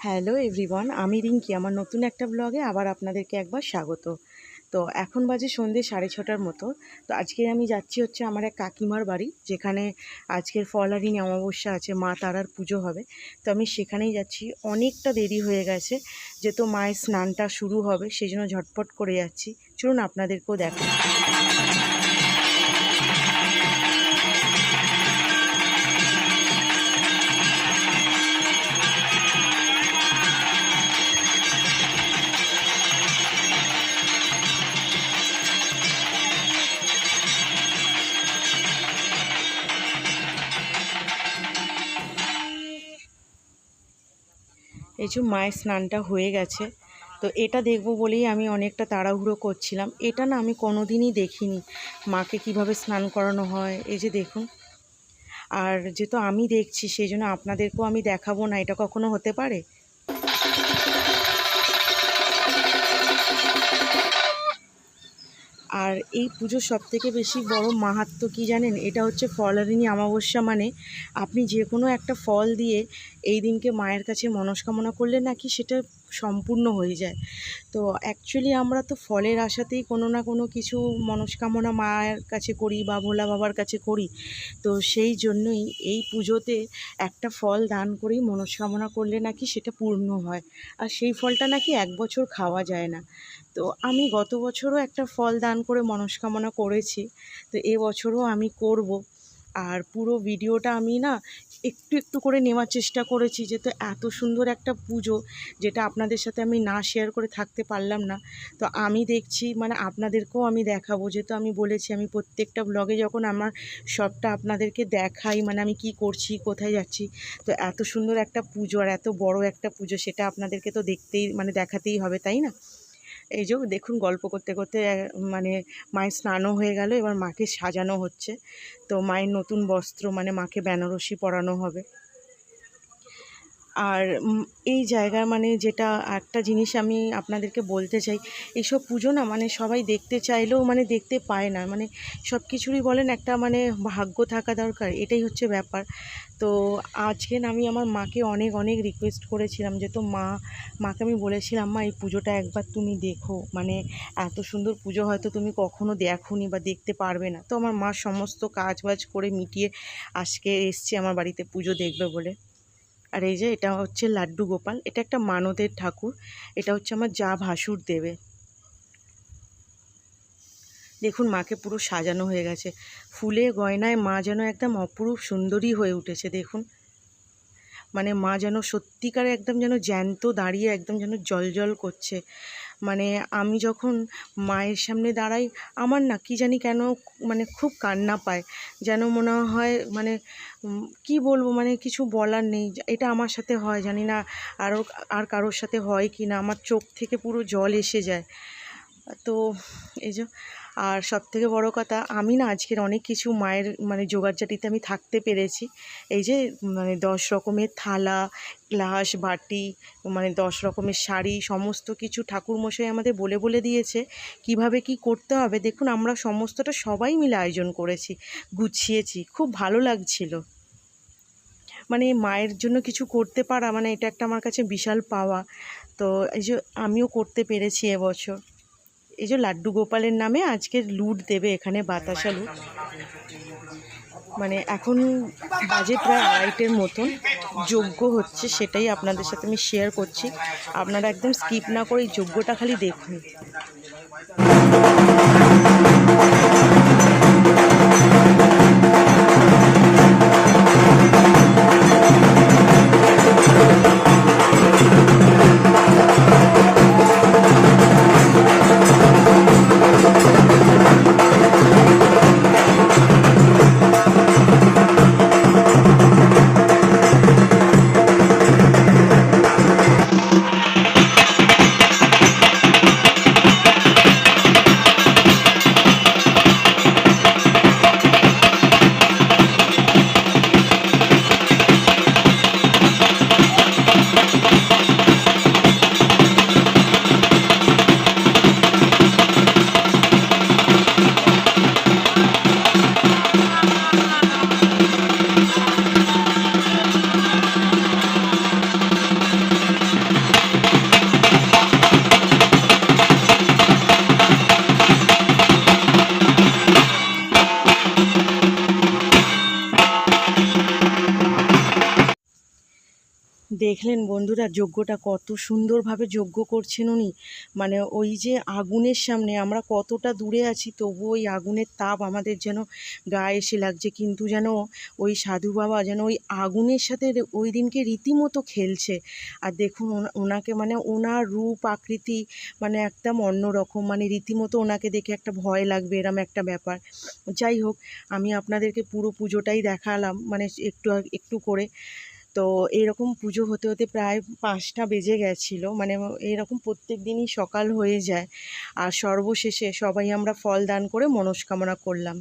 Hello everyone, আমি রিঙ্কি। আমার নতুন একটা ব্লগে আবার আপনাদেরকে একবার স্বাগত। তো এখন বাজে সন্ধ্যে 6:30টার মতো। তো আজকে আমি যাচ্ছি হচ্ছে আমার এক কাকিমার বাড়ি, যেখানে আজকের ফলহারিণী অমাবস্যা আছে, মা তারার পুজো হবে। তো আমি সেখানেই যাচ্ছি। অনেকটা দেরি হয়ে গেছে, যেহেতু মায়ের স্নানটা শুরু হবে সেই জন্য ঝটপট করে যাচ্ছি। চলুন আপনাদেরকেও দেখাই। এই যে মায়ের স্নানটা হয়ে গেছে, তো এটা দেখব বলেই আমি অনেকটা তাড়াহুড়ো করছিলাম। এটা না আমি কোনোদিনই দেখিনি মাকে কিভাবে স্নান করানো হয়। এই যে দেখুন, আর যেহেতু আমি দেখছি সেই জন্য আপনাদেরকেও আমি দেখাবো না, এটা কখনো হতে পারে? আর এই পুজোর সবথেকে বেশি বড় মাহাত্ম্য কী জানেন? এটা হচ্ছে ফলহারিণী অমাবস্যা, মানে আপনি যে কোনো একটা ফল দিয়ে এই দিনকে মায়ের কাছে মনস্কামনা করলে নাকি সেটা সম্পূর্ণ হয়ে যায়। তো অ্যাকচুয়ালি আমরা তো ফলের আশাতেই কোনো না কোনো কিছু মনস্কামনা মায়ের কাছে করি বা ভোলা বাবার কাছে করি। তো সেই জন্যই এই পুজোতে একটা ফল দান করেই মনস্কামনা করলে নাকি সেটা পূর্ণ হয়। আর সেই ফলটা নাকি 1 বছর খাওয়া যায় না। তো আমি গত বছরও একটা ফল দান করে মনস্কামনা করেছি, তো এবছরও আমি করব। আর পুরো ভিডিওটা আমি না একটু একটু করে নেওয়ার চেষ্টা করেছি, যেহেতু এত সুন্দর একটা পুজো, যেটা আপনাদের সাথে আমি না শেয়ার করে থাকতে পারলাম না। তো আমি দেখছি, মানে আপনাদেরকেও আমি দেখাবো, যেহেতু আমি বলেছি আমি প্রত্যেকটা ব্লগে যখন আমার সবটা আপনাদেরকে দেখাই, মানে আমি কি করছি, কোথায় যাচ্ছি। তো এত সুন্দর একটা পুজো আর এত বড় একটা পুজো, সেটা আপনাদেরকে তো দেখতেই, মানে দেখাতেই হবে, তাই না? এই যে দেখুন, গল্প করতে করতে মানে মায়ের স্নানও হয়ে গেল, এবার মাকে সাজানো হচ্ছে। তো মায়ের নতুন বস্ত্র, মানে মাকে বেনারসি পরানো হবে। আর এই জায়গার, মানে যেটা একটা জিনিস আমি আপনাদেরকে বলতে চাই, এইসব পুজো না মানে সবাই দেখতে চাইলেও মানে দেখতে পায় না। মানে সব কিছুরই বলেন একটা মানে ভাগ্য থাকা দরকার, এটাই হচ্ছে ব্যাপার। তো আজকে না আমি আমার মাকে অনেক অনেক রিকোয়েস্ট করেছিলাম, যেহেতু মাকে আমি বলেছিলাম, মা এই পুজোটা একবার তুমি দেখো, মানে এত সুন্দর পুজো হয়তো তুমি কখনো দেখোনি বা দেখতে পারবে না। তো আমার মা সমস্ত কাজ বাজ করে মিটিয়ে আজকে এসছে আমার বাড়িতে পুজো দেখবে বলে। আর এই যে এটা হচ্ছে লাড্ডু গোপাল, এটা একটা মানদের ঠাকুর। এটা হচ্ছে আমার যা ভাসুর দেবে। দেখুন মাকে পুরো সাজানো হয়ে গেছে ফুলে গয়নায়, মা যেন একদম অপরূপ সুন্দরী হয়ে উঠেছে। দেখুন, মানে মা যেন সত্যিকারে একদম যেন জ্যান্ত দাঁড়িয়ে একদম যেন জ্বলজ্বল করছে। মানে আমি যখন মায়ের সামনে দাঁড়াই, আমার না কি জানি কেন মানে খুব কান্না পায়, যেন মনে হয় মানে কি বলবো, মানে কিছু বলার নেই। এটা আমার সাথে হয়, জানি না আর কারোর সাথে হয় কি না, আমার চোখ থেকে পুরো জল এসে যায়। তো এই যে, আর সবথেকে বড় কথা, আমি না আজকের অনেক কিছু মায়ের মানে জোগাড়জাটিতে আমি থাকতে পেরেছি। এই যে মানে 10 রকমের থালা, গ্লাস, বাটি, মানে 10 রকমের শাড়ি, সমস্ত কিছু ঠাকুরমশাই আমাদের বলে বলে দিয়েছে কিভাবে কি করতে হবে। দেখুন আমরা সমস্তটা সবাই মিলে আয়োজন করেছি, গুছিয়েছি, খুব ভালো লাগছিল। মানে মায়ের জন্য কিছু করতে পারা, মানে এটা একটা আমার কাছে বিশাল পাওয়া। তো এই যে আমিও করতে পেরেছি এবছর। এই যে লাড্ডু গোপালের নামে আজকের লুট দেবে এখানে, বাতাসা লুট। মানে এখন বাজে প্রায় 2:30-এর মতন, যজ্ঞ হচ্ছে, সেটাই আপনাদের সাথে আমি শেয়ার করছি। আপনারা একদম স্কিপ না করে এই যজ্ঞটা খালি দেখুন। দেখলেন বন্ধুরা যজ্ঞটা কত সুন্দরভাবে যজ্ঞ করছেন উনি। মানে ওই যে আগুনের সামনে আমরা কতটা দূরে আছি তবুও ওই আগুনের তাপ আমাদের যেন গায়ে এসে লাগছে, কিন্তু যেন ওই সাধু বাবা যেন ওই আগুনের সাথে ওই দিনকে রীতিমতো খেলছে। আর দেখুন ওনাকে মানে ওনার রূপ আকৃতি মানে একদম অন্যরকম, মানে রীতিমতো ওনাকে দেখে একটা ভয় লাগবে এরম একটা ব্যাপার। যাই হোক, আমি আপনাদেরকে পুরো পুজোটাই দেখালাম মানে একটু একটু করে। তো এরকম পুজো হতে হতে প্রায় 5টা বেজে গেছিলো, মানে এরকম প্রত্যেক দিনই সকাল হয়ে যায়। আর সর্বশেষে সবাই আমরা ফল দান করে মনস্কামনা করলাম।